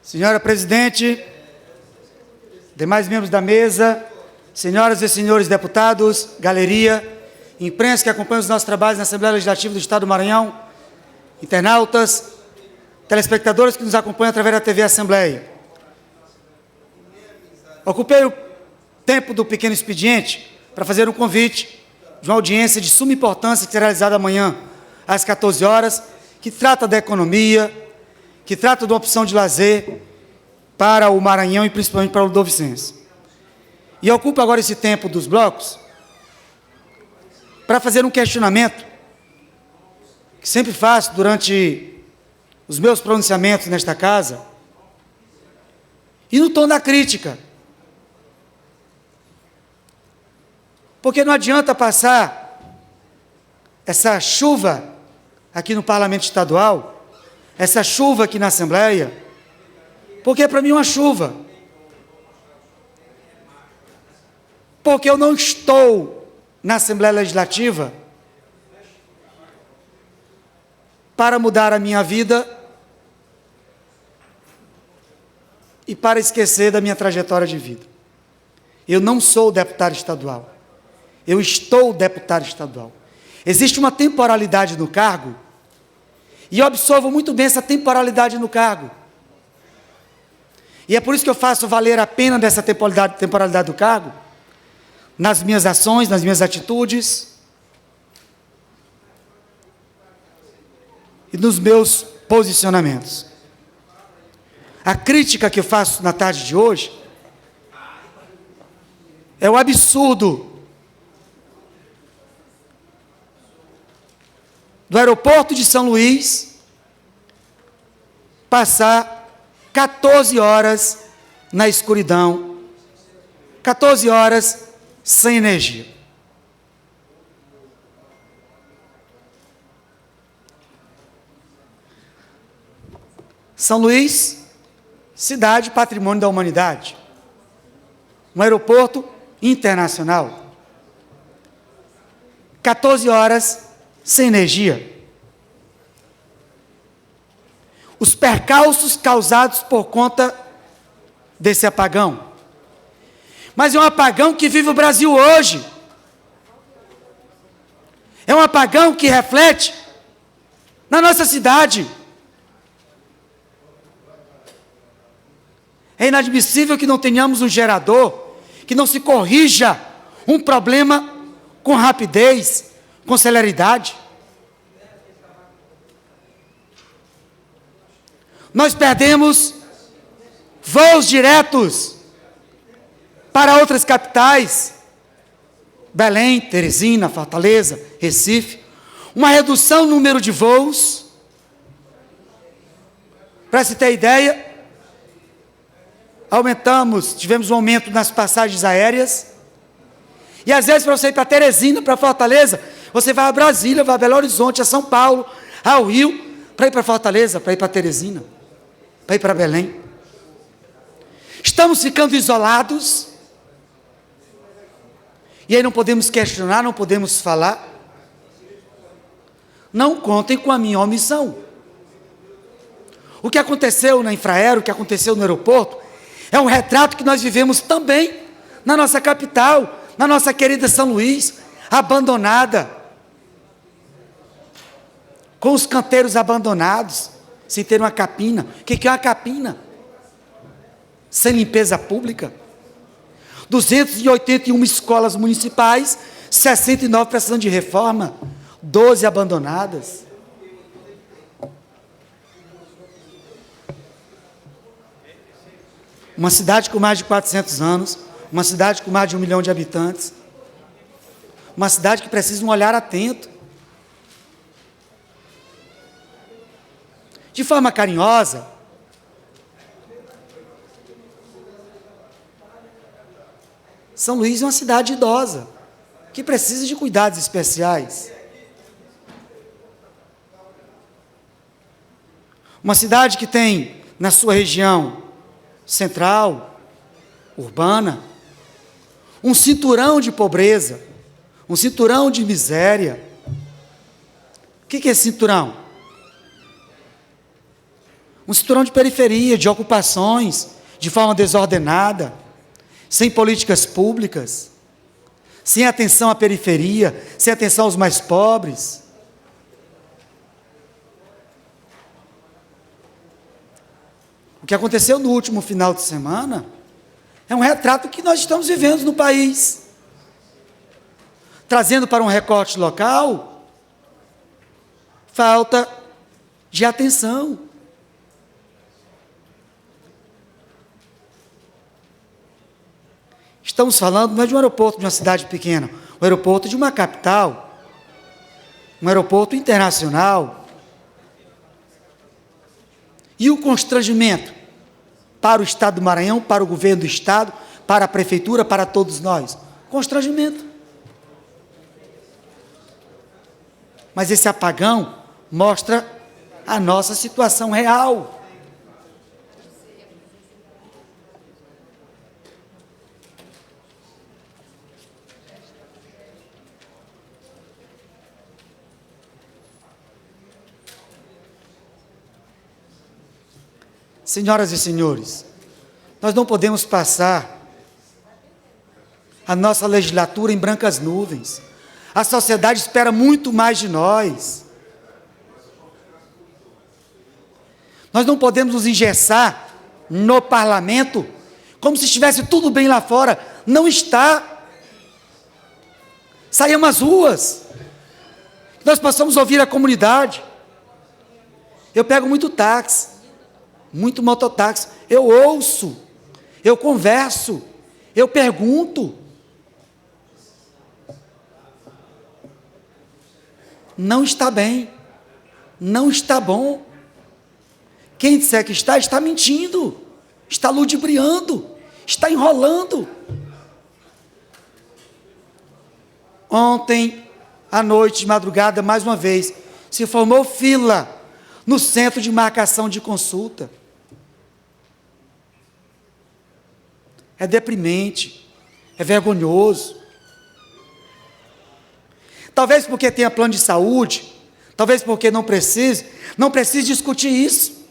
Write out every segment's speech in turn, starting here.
Senhora Presidente, demais membros da mesa, senhoras e senhores deputados, galeria, imprensa que acompanha os nossos trabalhos na Assembleia Legislativa do Estado do Maranhão, internautas, telespectadores que nos acompanham através da TV Assembleia. Ocupei o tempo do pequeno expediente para fazer um convite de uma audiência de suma importância que será realizada amanhã, às 14 horas, que trata da economia, que trata de uma opção de lazer para o Maranhão e principalmente para o Ludovicense. E eu ocupo agora esse tempo dos blocos para fazer um questionamento que sempre faço durante os meus pronunciamentos nesta casa e no tom da crítica. Porque não adianta passar essa chuva aqui no Parlamento Estadual, essa chuva aqui na Assembleia, porque para mim é uma chuva. Porque eu não estou na Assembleia Legislativa para mudar a minha vida e para esquecer da minha trajetória de vida. Eu não sou deputado estadual. Eu estou deputado estadual. Existe uma temporalidade no cargo e eu absorvo muito bem essa temporalidade no cargo. E é por isso que eu faço valer a pena dessa temporalidade do cargo nas minhas ações, nas minhas atitudes e nos meus posicionamentos. A crítica que eu faço na tarde de hoje é o absurdo do aeroporto de São Luís passar 14 horas na escuridão, 14 horas sem energia. São Luís, cidade patrimônio da humanidade, um aeroporto internacional, 14 horas sem energia. Os percalços causados por conta desse apagão. Mas é um apagão que vive o Brasil hoje. É um apagão que reflete na nossa cidade. É inadmissível que não tenhamos um gerador, que não se corrija um problema com rapidez, com celeridade. Nós perdemos voos diretos para outras capitais, Belém, Teresina, Fortaleza, Recife, uma redução no número de voos. Para se ter ideia, tivemos um aumento nas passagens aéreas, e às vezes para você ir para Teresina, para Fortaleza, você vai a Brasília, vai a Belo Horizonte, a São Paulo, ao Rio, para ir para Fortaleza, para ir para Teresina, para ir para Belém. Estamos ficando isolados, e aí não podemos questionar, não podemos falar. Não contem com a minha omissão. O que aconteceu na Infraero, o que aconteceu no aeroporto, é um retrato que nós vivemos também na nossa capital, na nossa querida São Luís, abandonada, com os canteiros abandonados, sem ter uma capina. O que é uma capina? Sem limpeza pública. 281 escolas municipais, 69 precisando de reforma, 12 abandonadas. Uma cidade com mais de 400 anos, uma cidade com mais de 1 milhão de habitantes, uma cidade que precisa de um olhar atento. De forma carinhosa, São Luís é uma cidade idosa, que precisa de cuidados especiais. Uma cidade que tem, na sua região central, urbana, um cinturão de pobreza, um cinturão de miséria. O que é esse cinturão? Um cinturão de periferia, de ocupações, de forma desordenada, sem políticas públicas, sem atenção à periferia, sem atenção aos mais pobres. O que aconteceu no último final de semana é um retrato que nós estamos vivendo no país. Trazendo para um recorte local, falta de atenção. Estamos falando não é de um aeroporto de uma cidade pequena, um aeroporto de uma capital, um aeroporto internacional. E o constrangimento para o Estado do Maranhão, para o governo do Estado, para a Prefeitura, para todos nós? Constrangimento. Mas esse apagão mostra a nossa situação real. Senhoras e senhores, nós não podemos passar a nossa legislatura em brancas nuvens. A sociedade espera muito mais de nós. Nós não podemos nos engessar no parlamento como se estivesse tudo bem lá fora. Não está. Saiamos às ruas. Nós possamos ouvir a comunidade. Eu pego muito táxi, muito mototáxi. Eu ouço, eu converso, eu pergunto. Não está bem, não está bom. Quem disser que está, está mentindo, está ludibriando, está enrolando. Ontem, à noite, de madrugada, mais uma vez, se formou fila no centro de marcação de consulta. É deprimente, é vergonhoso. Talvez porque tenha plano de saúde, talvez porque não precise discutir isso.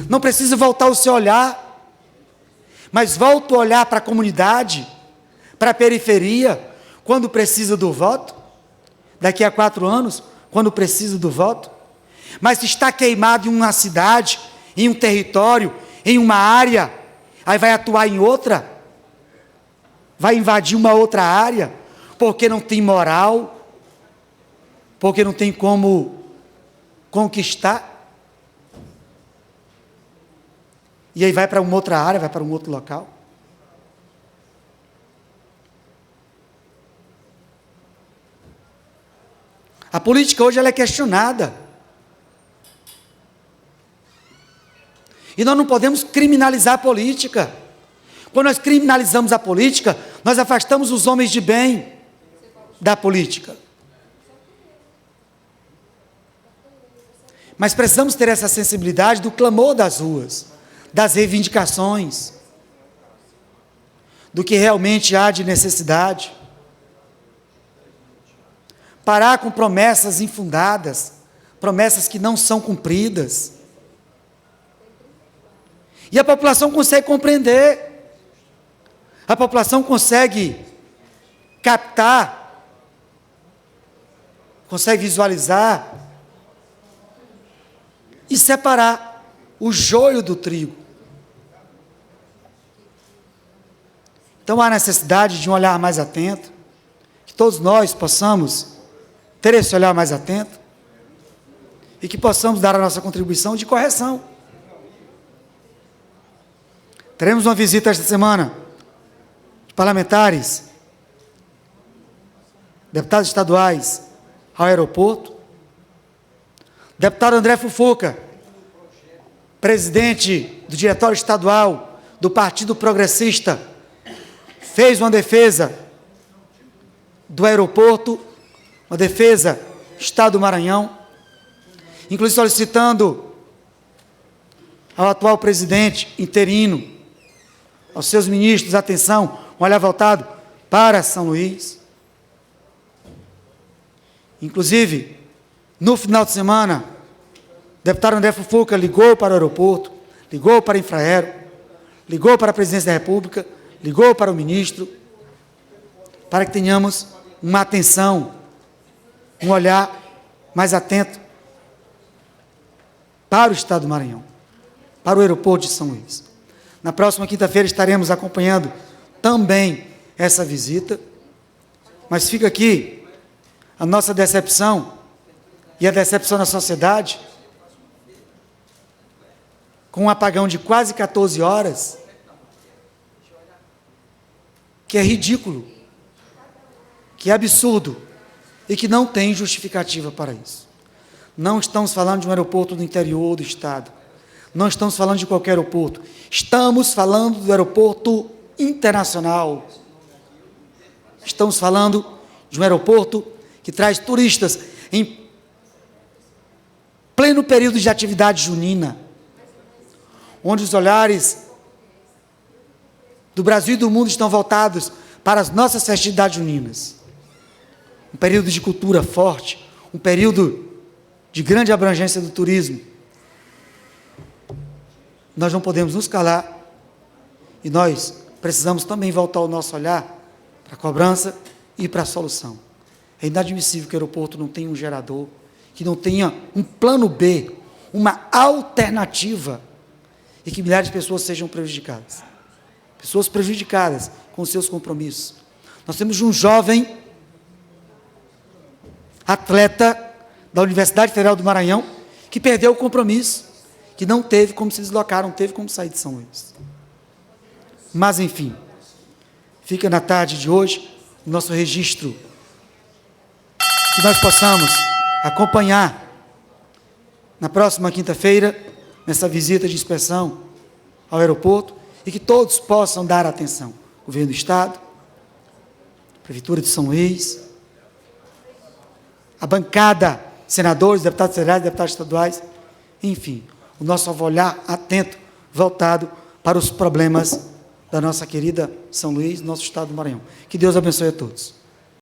Não precisa voltar o seu olhar, mas volta o olhar para a comunidade, para a periferia, quando precisa do voto, daqui a 4 anos, quando precisa do voto. Mas se está queimado em uma cidade, em um território, em uma área, aí vai atuar em outra, vai invadir uma outra área, porque não tem moral, porque não tem como conquistar. E aí vai para uma outra área, vai para um outro local. A política hoje ela é questionada. E nós não podemos criminalizar a política. Quando nós criminalizamos a política, nós afastamos os homens de bem da política. Mas precisamos ter essa sensibilidade do clamor das ruas, das reivindicações, do que realmente há de necessidade. Parar com promessas infundadas, promessas que não são cumpridas. E a população consegue compreender, a população consegue captar, consegue visualizar e separar o joio do trigo. Então há necessidade de um olhar mais atento, que todos nós possamos ter esse olhar mais atento e que possamos dar a nossa contribuição de correção. Teremos uma visita esta semana de parlamentares, deputados estaduais ao aeroporto. Deputado André Fufuca, presidente do diretório estadual do Partido Progressista, fez uma defesa do aeroporto, uma defesa do Estado do Maranhão, inclusive solicitando ao atual presidente interino, aos seus ministros, atenção, um olhar voltado para São Luís. Inclusive, no final de semana, O deputado André Fufuca ligou para o aeroporto, ligou para a Infraero, ligou para a Presidência da República, ligou para o ministro, para que tenhamos uma atenção, um olhar mais atento para o Estado do Maranhão, para o aeroporto de São Luís. Na próxima quinta-feira estaremos acompanhando também essa visita, mas fica aqui a nossa decepção e a decepção da sociedade com um apagão de quase 14 horas, que é ridículo, que é absurdo e que não tem justificativa para isso. Não estamos falando de um aeroporto do interior do estado, não estamos falando de qualquer aeroporto, estamos falando do aeroporto internacional, estamos falando de um aeroporto que traz turistas em pleno período de atividade junina, onde os olhares do Brasil e do mundo estão voltados para as nossas festividades juninas. Um período de cultura forte, um período de grande abrangência do turismo. Nós não podemos nos calar e nós precisamos também voltar o nosso olhar para a cobrança e para a solução. É inadmissível que o aeroporto não tenha um gerador, que não tenha um plano B, uma alternativa, e que milhares de pessoas sejam prejudicadas. Pessoas prejudicadas com seus compromissos. Nós temos um jovem atleta da Universidade Federal do Maranhão que perdeu o compromisso, que não teve como se deslocar, não teve como sair de São Luís. Mas, enfim, fica na tarde de hoje o nosso registro, que nós possamos acompanhar na próxima quinta-feira, nessa visita de inspeção ao aeroporto, e que todos possam dar atenção. Governo do Estado, Prefeitura de São Luís, a bancada, senadores, deputados federais, deputados estaduais, enfim, o nosso olhar atento, voltado para os problemas da nossa querida São Luís, nosso Estado do Maranhão. Que Deus abençoe a todos.